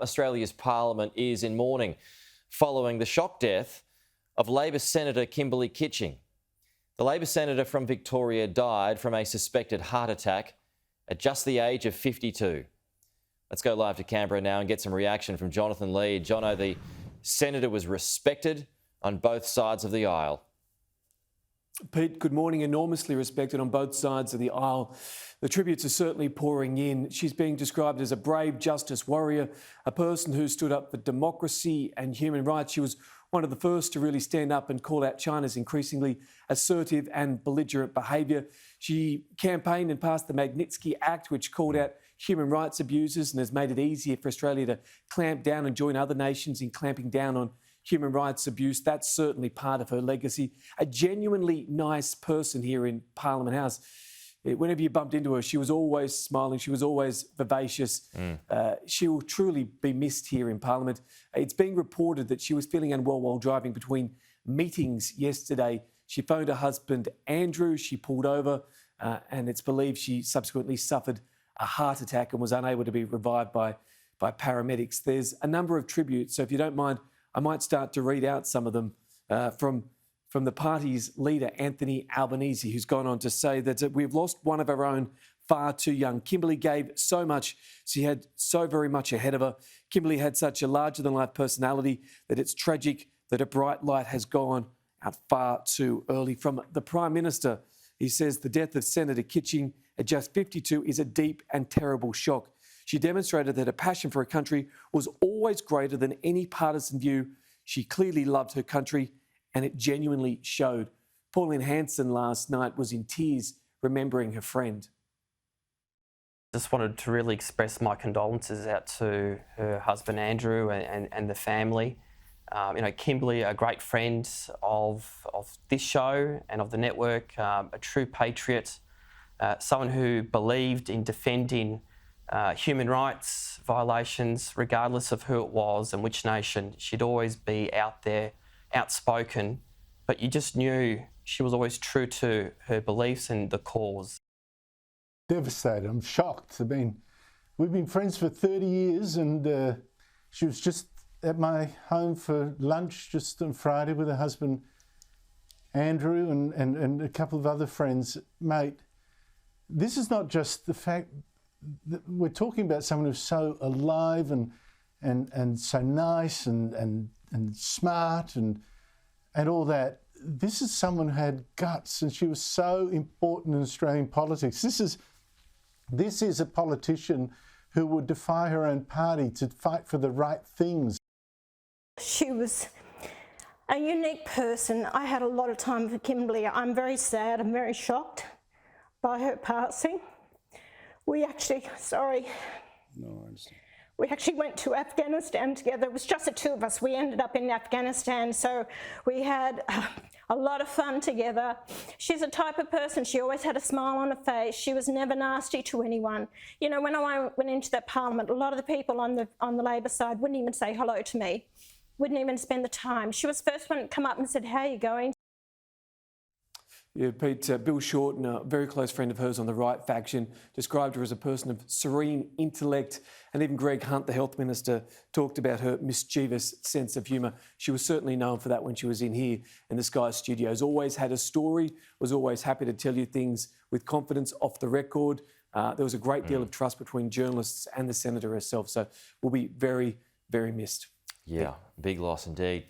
Australia's parliament is in mourning following the shock death of Labor Senator Kimberley Kitching. The Labor Senator from Victoria died from a suspected heart attack at just the age of 52. Let's go live to Canberra now and get some reaction from Jonathan Lee. Jono, the Senator was respected on both sides of the aisle. Pete, good morning. Enormously respected on both sides of the aisle. The tributes are certainly pouring in. She's being described as a brave justice warrior, a person who stood up for democracy and human rights. She was one of the first to really stand up and call out China's increasingly assertive and belligerent behaviour. She campaigned and passed the Magnitsky Act, which called out human rights abuses and has made it easier for Australia to clamp down and join other nations in clamping down on human rights abuse. That's certainly part of her legacy. A genuinely nice person here in Parliament House. Whenever you bumped into her, she was always smiling. She was always vivacious. She will truly be missed here in Parliament. It's being reported that she was feeling unwell while driving between meetings yesterday. She phoned her husband, Andrew. She pulled over and it's believed she subsequently suffered a heart attack and was unable to be revived by paramedics. There's a number of tributes, so if you don't mind, I might start to read out some of them from the party's leader, Anthony Albanese, who's gone on to say that we've lost one of our own far too young. Kimberley gave so much. She had so very much ahead of her. Kimberley had such a larger-than-life personality that it's tragic that a bright light has gone out far too early. From the Prime Minister, he says the death of Senator Kitching at just 52 is a deep and terrible shock. She demonstrated that her passion for her country was always greater than any partisan view. She clearly loved her country, and it genuinely showed. Pauline Hanson last night was in tears remembering her friend. Just wanted to really express my condolences out to her husband Andrew and the family. Kimberley, a great friend of this show and of the network, a true patriot, someone who believed in defending human rights violations, regardless of who it was and which nation. She'd always be out there, outspoken, but you just knew she was always true to her beliefs and the cause. Devastated. I'm shocked. We've been friends for 30 years, and she was just at my home for lunch just on Friday with her husband Andrew and a couple of other friends. Mate, this is not just the fact that we're talking about someone who's so alive and so nice and smart and all that. This is someone who had guts, and she was so important in Australian politics. This is a politician who would defy her own party to fight for the right things. She was a unique person. I had a lot of time for Kimberley. I'm very sad and very shocked by her passing. We actually went to Afghanistan together. It was just the two of us. We ended up in Afghanistan, so we had a lot of fun together. She's a type of person, she always had a smile on her face. She was never nasty to anyone. You know, when I went into that parliament, a lot of the people on the Labor side wouldn't even say hello to me, wouldn't even spend the time. She was the first one to come up and said, "How are you going?" Yeah, Pete, Bill Shorten, a very close friend of hers on the right faction, described her as a person of serene intellect, and even Greg Hunt, the Health Minister, talked about her mischievous sense of humour. She was certainly known for that when she was in here in the Sky Studios. Always had a story, was always happy to tell you things with confidence off the record. There was a great deal of trust between journalists and the Senator herself, so will be very, very missed. Yeah, big loss indeed.